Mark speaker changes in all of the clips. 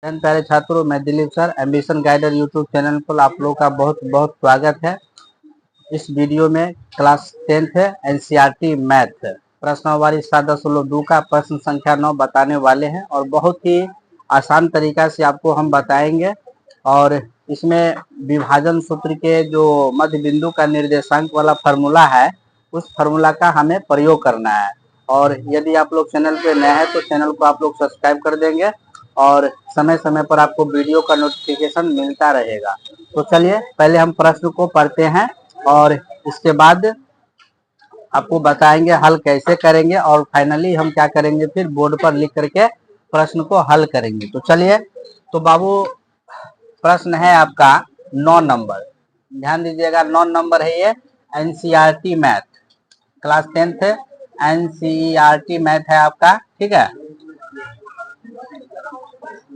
Speaker 1: प्यारे छात्रों, मैं Dilip sir ambition guider YouTube channel पर आप लोगों का बहुत बहुत स्वागत है। इस वीडियो में क्लास 10th है एनसीईआरटी मैथ प्रश्नावली 7.2 का प्रश्न संख्या 9 बताने वाले हैं और बहुत ही आसान तरीका से आपको हम बताएंगे। और इसमें विभाजन सूत्र के जो मध्य बिंदु का निर्देशांक वाला फार्मूला है, उस फार्मूला का हमें प्रयोग करना है। और यदि आप लोग चैनल पे नए हैं तो चैनल को आप लोग सब्सक्राइब कर देंगे और समय समय पर आपको वीडियो का नोटिफिकेशन मिलता रहेगा। तो चलिए पहले हम प्रश्न को पढ़ते हैं और इसके बाद आपको बताएंगे हल कैसे करेंगे और फाइनली हम क्या करेंगे, फिर बोर्ड पर लिख करके प्रश्न को हल करेंगे। तो चलिए, तो बाबू प्रश्न है आपका 9 नंबर, ध्यान दीजिएगा 9 नंबर है ये। एनसीईआरटी मैथ क्लास 10th है, एनसीईआरटी मैथ है आपका, ठीक है।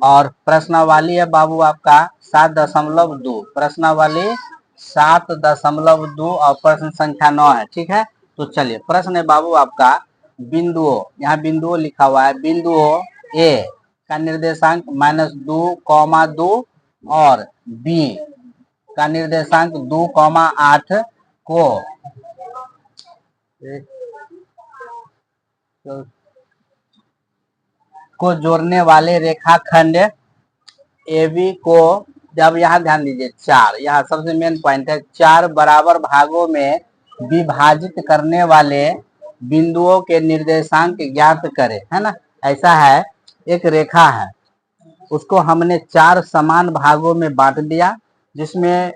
Speaker 1: और प्रश्नावली है बाबू आपका 7.2, प्रश्नावली 7.2 और प्रश्न संख्या 9 है, ठीक है। तो चलिए प्रश्न है बाबू आपका, बिंदुओं, यहाँ बिंदुओं लिखा हुआ है, बिंदुओं ए का निर्देशांक -2,2 और बी का निर्देशांक 2,8 को जोड़ने वाले रेखाखंड एबी को, जब यहाँ ध्यान दीजिए चार, यहाँ सबसे मेन पॉइंट है, चार बराबर भागों में विभाजित करने वाले बिंदुओं के निर्देशांक ज्ञात करें, है ना। ऐसा है, एक रेखा है, उसको हमने चार समान भागों में बांट दिया, जिसमें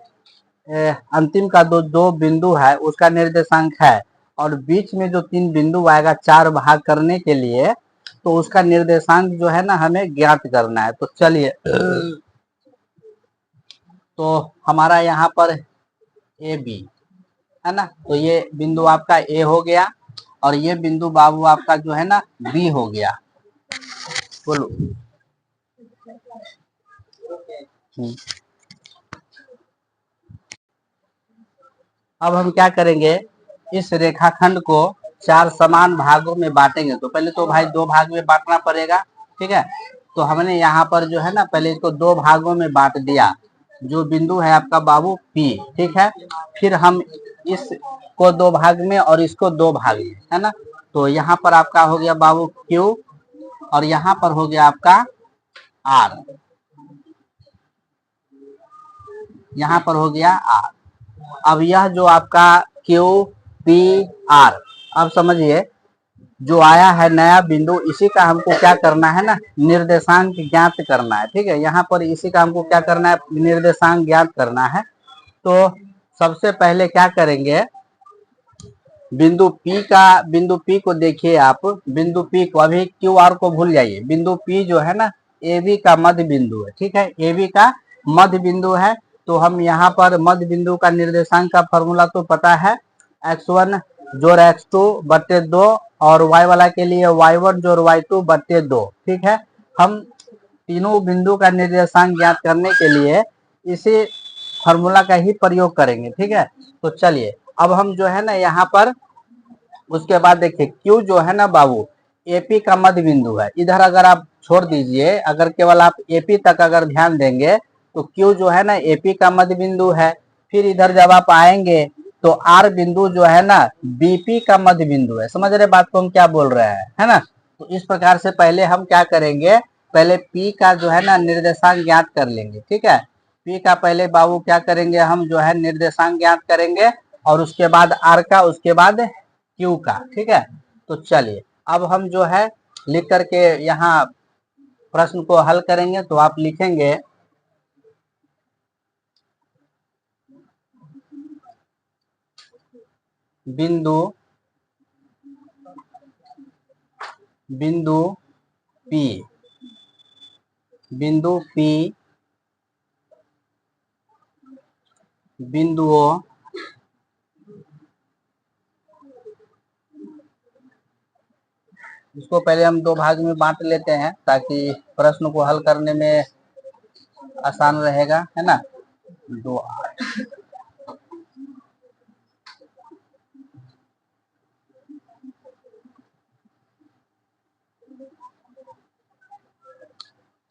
Speaker 1: अंतिम का दो बिंदु है उसका निर्देशांक है, और बीच में जो 3 बिंदु आएगा चार भाग करने के लिए, तो उसका निर्देशांक जो है ना हमें ज्ञात करना है। तो चलिए, तो हमारा यहाँ पर ए बी है ना, तो ये बिंदु आपका ए हो गया और ये बिंदु बाबू आपका जो है ना बी हो गया। बोलो। अब हम क्या करेंगे, इस रेखाखंड को चार समान भागों में बांटेंगे। तो पहले तो भाई 2 भाग में बांटना पड़ेगा, ठीक है। तो हमने यहाँ पर जो है ना पहले इसको 2 भागों में बांट दिया, जो बिंदु है आपका बाबू पी, ठीक है। फिर हम इसको 2 भाग में और इसको 2 भाग में, है ना। तो यहाँ पर आपका हो गया बाबू क्यू और यहाँ पर हो गया आपका आर, यहाँ पर हो गया आर। अब यह जो आपका क्यू पी आर, अब समझिए जो आया है नया बिंदु, इसी का हमको क्या करना है ना, निर्देशांक ज्ञात करना है, ठीक है। यहाँ पर इसी का हमको क्या करना है, निर्देशांक ज्ञात करना है। तो सबसे पहले क्या करेंगे, बिंदु पी को देखिए आप, बिंदु पी को, अभी क्यू आर को भूल जाइए, बिंदु पी जो है ना ए बी का मध्य बिंदु है, ठीक है, ए बी का मध्य बिंदु है। तो हम यहाँ पर मध्य बिंदु का निर्देशांक का फॉर्मूला तो पता है, x1 जोड़ x2 बट्टे 2 और y वाला के लिए y1 जोड़ y2 बट्टे 2, ठीक है। हम तीनों बिंदु का निर्देशांक ज्ञात करने के लिए इसी फॉर्मूला का ही प्रयोग करेंगे, ठीक है। तो चलिए अब हम जो है ना यहाँ पर, उसके बाद देखिए क्यू जो है ना बाबू एपी का मध्य बिंदु है। इधर अगर आप छोड़ दीजिए, अगर केवल आप एपी तक अगर ध्यान देंगे तो क्यू जो है ना एपी का मध्य बिंदु है। फिर इधर जब आप आएंगे तो आर बिंदु जो है ना बीपी का मध्य बिंदु है। समझ रहे बात को हम क्या बोल रहे हैं, है ना। तो इस प्रकार से पहले हम क्या करेंगे, पहले पी का जो है ना निर्देशांक ज्ञात कर लेंगे, ठीक है। पी का पहले बाबू क्या करेंगे, हम जो है निर्देशांक ज्ञात करेंगे और उसके बाद आर का, उसके बाद क्यू का, ठीक है। तो चलिए अब हम जो है लिख करके यहाँ प्रश्न को हल करेंगे। तो आप लिखेंगे बिंदु बिंदु पी, बिंदु पी बिंदुओं इसको पहले हम 2 भाग में बांट लेते हैं ताकि प्रश्न को हल करने में आसान रहेगा, है ना। 2 8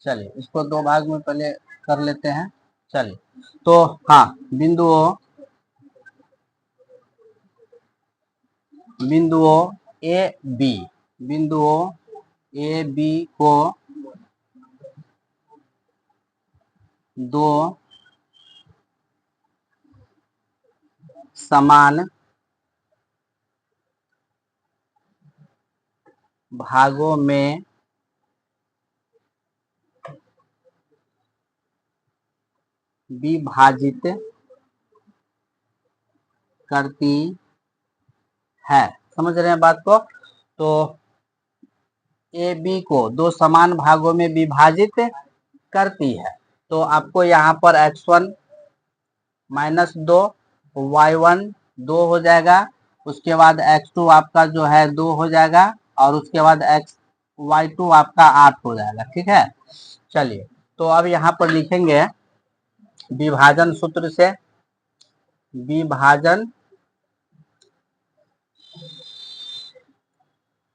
Speaker 1: चलिए इसको दो भाग में पहले कर लेते हैं। चलिए तो हाँ, बिंदुओं बिंदुओं ए बी बिंदुओं ए बी को दो समान भागों में विभाजित करती है। समझ रहे हैं बात को? तो ए बी को दो समान भागों में विभाजित करती है। तो आपको यहाँ पर x1 माइनस 2, y1 2 हो जाएगा, उसके बाद x2 आपका जो है 2 हो जाएगा, और उसके बाद y2 आपका 8 हो जाएगा। ठीक है, चलिए तो अब यहाँ पर लिखेंगे विभाजन सूत्र से, विभाजन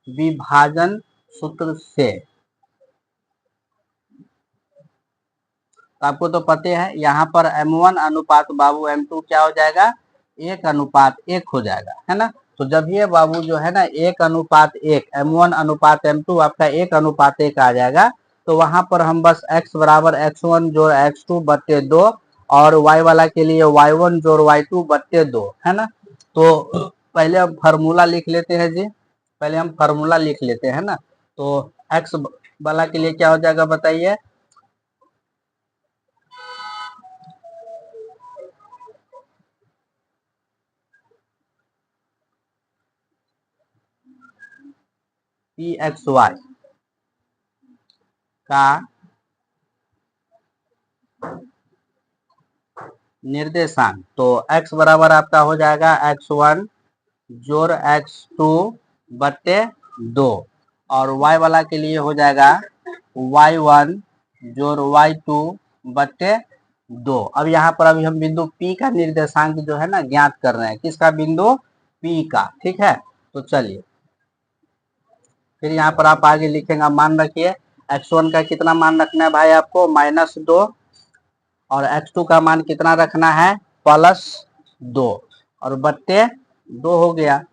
Speaker 1: विभाजन सूत्र से। तो आपको तो पता है यहाँ पर m1 अनुपात बाबू m2 क्या हो जाएगा, 1:1 हो जाएगा, है ना। तो जब ये बाबू जो है ना 1:1, m1 अनुपात m2 आपका 1:1 आ जाएगा, तो वहां पर हम बस x बराबर x1 जोड़ x2 बट्टे 2, और y वाला के लिए y1 जोड़ y2 बट्टे 2, है ना। तो पहले हम फार्मूला लिख लेते हैं जी, पहले हम फार्मूला लिख लेते हैं ना। तो x वाला के लिए क्या हो जाएगा बताइए, pxy का निर्देशांक। तो x बराबर आपका हो जाएगा x1 जोड़ x2 बट्टे 2, और y वाला के लिए हो जाएगा y1 जोड़ y2 बट्टे 2। अब यहाँ पर अभी हम बिंदु P का निर्देशांक जो है ना ज्ञात कर रहे हैं, किसका, बिंदु P का। ठीक है, तो चलिए फिर यहाँ पर आप आगे लिखेंगे, मान रखिए x1 का कितना मान रखना है भाई आपको, -2, और x2 का मान कितना रखना है, +2, और बट्टे 2 हो गया।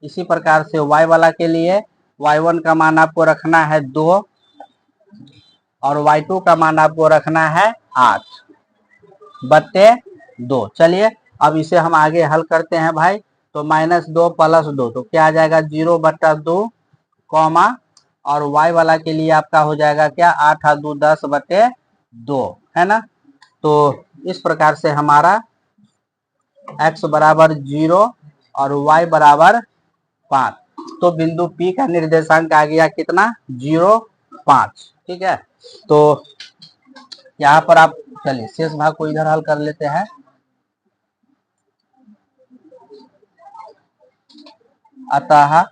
Speaker 1: इसी प्रकार से y वाला के लिए y1 का मान आपको रखना है 2, और y2 का मान आपको रखना है 8 बट्टे 2। चलिए अब इसे हम आगे हल करते हैं भाई। तो -2 + 2 तो क्या आ जाएगा, 0/2, कॉमा, और y वाला के लिए आपका हो जाएगा क्या, 8 × 2 10 बट्टे 2, है ना। तो इस प्रकार से हमारा x बराबर 0 और y बराबर 5। तो बिंदु P का निर्देशांक आ गया कितना, 0 5। ठीक है, तो यहाँ पर आप चलिए शेष भाग को इधर हल कर लेते हैं। अतः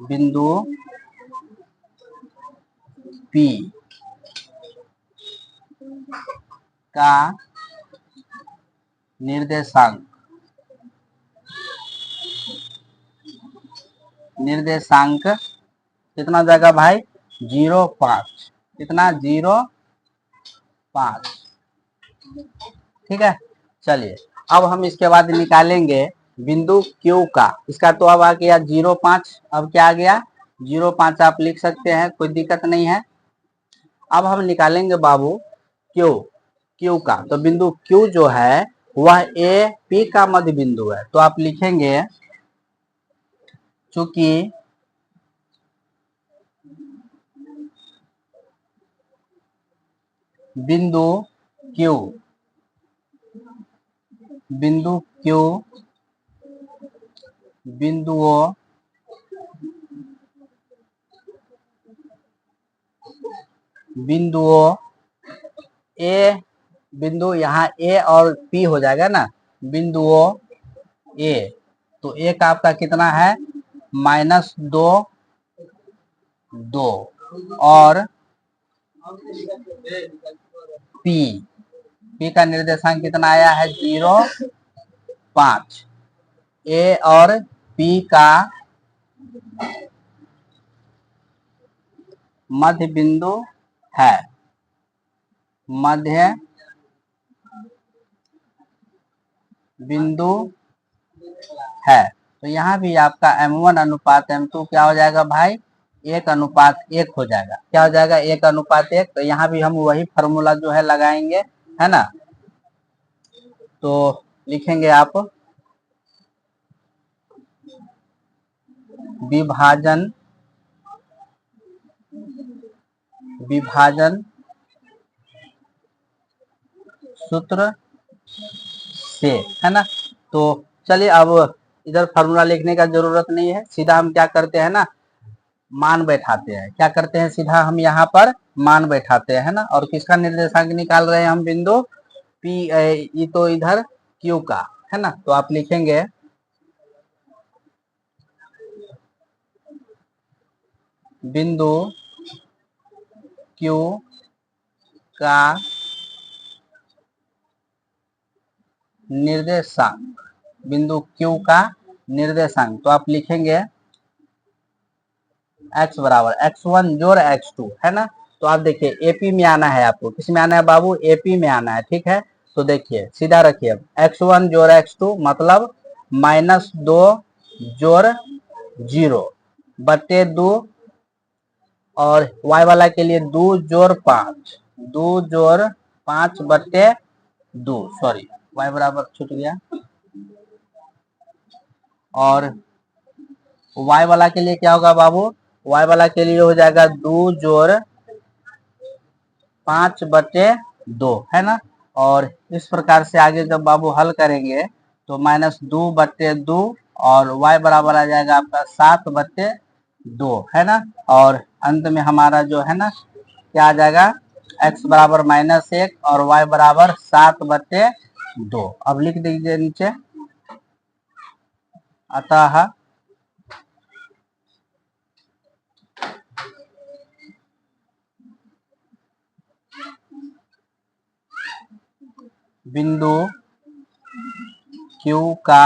Speaker 1: बिंदु P का निर्देशांक कितना जाएगा भाई, 0 5। कितना, 0 5। ठीक है, चलिए अब हम इसके बाद निकालेंगे बिंदु Q का। इसका तो अब आ गया 0 5, अब क्या आ गया, 0 5 आप लिख सकते हैं, कोई दिक्कत नहीं है। अब हम निकालेंगे बाबू Q का। तो बिंदु Q जो है वह ए पी का मध्य बिंदु है। तो आप लिखेंगे चूंकि बिंदु Q बिंदुओं ए बिंदु, यहाँ ए और पी हो जाएगा ना, बिंदुओं ए। तो ए का आपका कितना है, -2 2, और पी का निर्देशांक कितना आया है, 0 5। ए और पी का मध्य बिंदु है, मध्य बिंदु है। तो यहाँ भी आपका M1 अनुपात M2 क्या हो जाएगा भाई, 1:1 हो जाएगा। क्या हो जाएगा, 1:1। तो यहाँ भी हम वही फॉर्मूला जो है लगाएंगे, है ना। तो लिखेंगे आप विभाजन विभाजन सूत्र से, है ना। तो चलिए अब इधर फॉर्मूला लिखने का जरूरत नहीं है, सीधा हम क्या करते हैं ना, मान बैठाते हैं। क्या करते हैं, सीधा हम यहाँ पर मान बैठाते हैं ना। और किसका निर्देशांक निकाल रहे हैं हम, बिंदु पी, ये तो इधर क्यू का है ना। तो आप लिखेंगे बिंदु क्यू का निर्देशांक, बिंदु क्यू का निर्देशांक। तो आप लिखेंगे x बराबर x1 जोड़ x2, है ना। तो आप देखिए एपी में आना है आपको, किस में आना है बाबू, एपी में आना है, ठीक है। तो देखिए सीधा रखिए, x1 जोड़ x2 मतलब -2 जोड़ 0 बटे 2, और y वाला के लिए 2 जोड़ 5, 2 जोड़ 5 बटे 2, सॉरी y बराबर छूट गया। और y वाला के लिए क्या होगा बाबू, y वाला के लिए हो जाएगा 2 जोड़ 5 बटे 2, है ना। और इस प्रकार से आगे जब बाबू हल करेंगे तो -2 बटे 2, और y बराबर आ जाएगा आपका 7 बटे 2, है ना। और अंत में हमारा जो है ना क्या आ जाएगा, x बराबर -1 और y बराबर 7 बटे 2। अब लिख दीजिए नीचे, अतः बिंदु Q का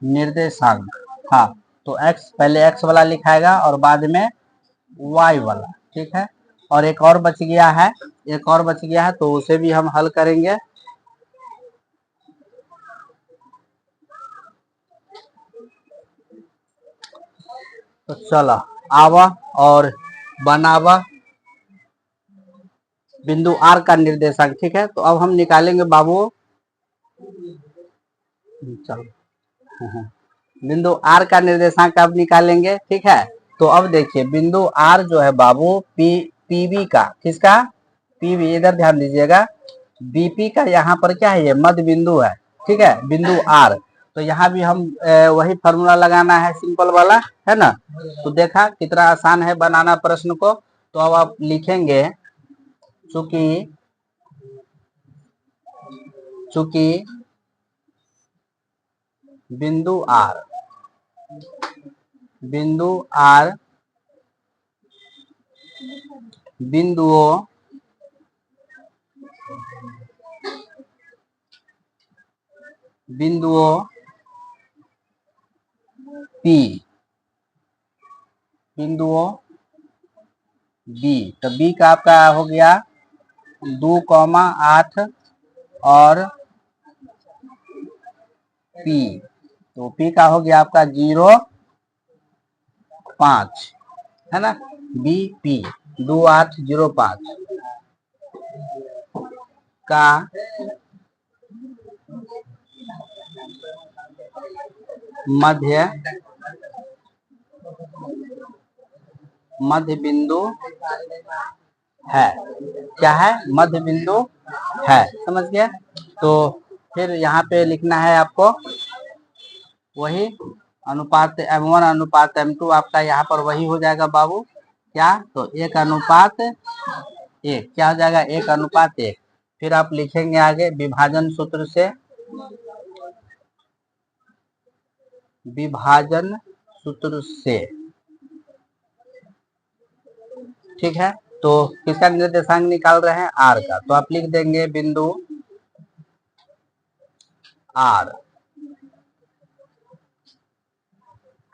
Speaker 1: निर्देशांक, हाँ तो x पहले x वाला लिखाएगा और बाद में y वाला, ठीक है। और एक और बच गया है, एक और बच गया है, तो उसे भी हम हल करेंगे। तो चलो आवा और बनावा बिंदु R का निर्देशांक, ठीक है। तो अब हम निकालेंगे बाबू, चलो बिंदु R का निर्देशांक अब निकालेंगे, ठीक है। तो अब देखिए बिंदु R जो है बाबू पीबी का, किसका, पीबी, इधर ध्यान दीजिएगा, बीपी का यहाँ पर क्या है, ये मध्य बिंदु है, ठीक है, बिंदु R। तो यहाँ भी हम वही फॉर्मूला लगाना है, सिंपल वाला, है ना। तो देखा कितना आसान है बनाना प्रश्न को। तो अब आप लिखेंगे, चूंकि चूंकि बिंदु R बिंदुओं P, बिंदुओं B, तो B का आपका हो गया 2,8 और P, तो P का हो गया आपका 0,5, है ना। BP 2805 का मध्य बिंदु है, क्या है, मध्य बिंदु है, समझ गया। तो फिर यहाँ पे लिखना है आपको वही अनुपात M1 अनुपात M2, आपका यहाँ पर वही हो जाएगा बाबू, क्या, तो 1:1, क्या हो जाएगा, 1:1। फिर आप लिखेंगे आगे विभाजन सूत्र से, विभाजन सूत्र से, ठीक है। तो किसका निर्देशांक निकाल रहे हैं, R का। तो आप लिख देंगे बिंदु R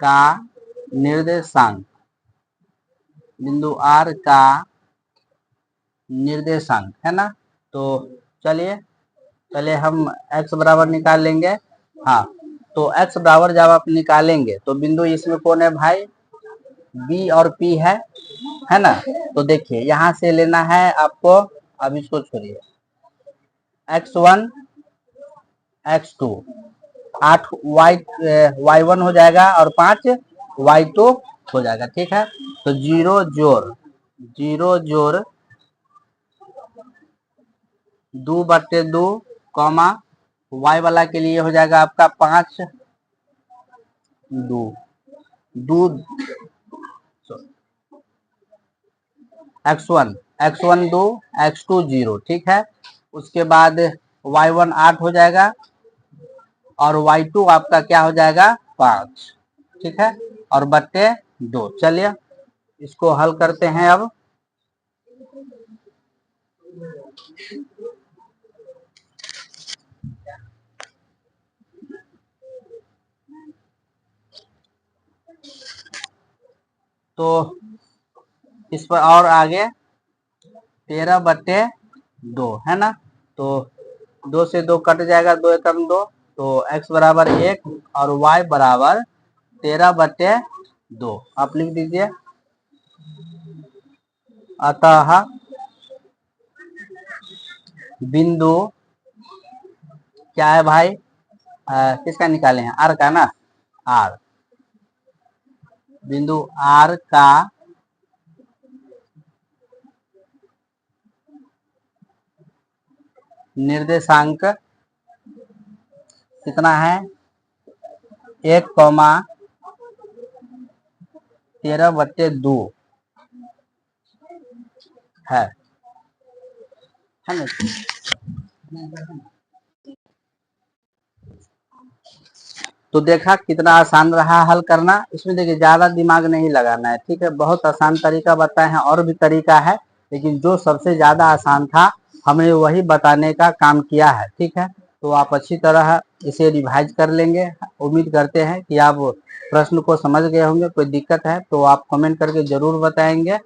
Speaker 1: का निर्देशांक, बिंदु R का निर्देशांक है ना। तो चलिए पहले हम x बराबर निकाल लेंगे। हाँ, तो x बराबर जब आप निकालेंगे तो बिंदु इसमें कौन है भाई, B और P है ना। तो देखिए यहाँ से लेना है आपको, अब इसको छोड़िए, x1 x2 8 y1 हो जाएगा और 5 y2 हो जाएगा, ठीक है। तो जीरो जोड़ 2/2 कॉमा y वाला के लिए हो जाएगा आपका 5 2 2 x1 2 x2 0, ठीक है। उसके बाद y1 8 हो जाएगा और y2 आपका क्या हो जाएगा 5, ठीक है, और बट्टे 2। चलिए इसको हल करते हैं अब। तो इस पर और आगे 13/2 है ना। तो 2 से 2 कट जाएगा, 2 एकम 2, तो x बराबर 1 और y बराबर 13/2 आप लिख दीजिए। अतः बिंदु क्या है भाई, किसका निकाले हैं, R का ना, R, बिंदु R का निर्देशांक कितना है, 1,13/2 है ना। तो देखा कितना आसान रहा हल करना, इसमें देखिए ज्यादा दिमाग नहीं लगाना है, ठीक है। बहुत आसान तरीका बताए हैं, और भी तरीका है, लेकिन जो सबसे ज्यादा आसान था हमने वही बताने का काम किया है, ठीक है। तो आप अच्छी तरह इसे रिवाइज कर लेंगे। उम्मीद करते हैं कि आप प्रश्न को समझ गए होंगे। कोई दिक्कत है तो आप कमेंट करके जरूर बताएंगे।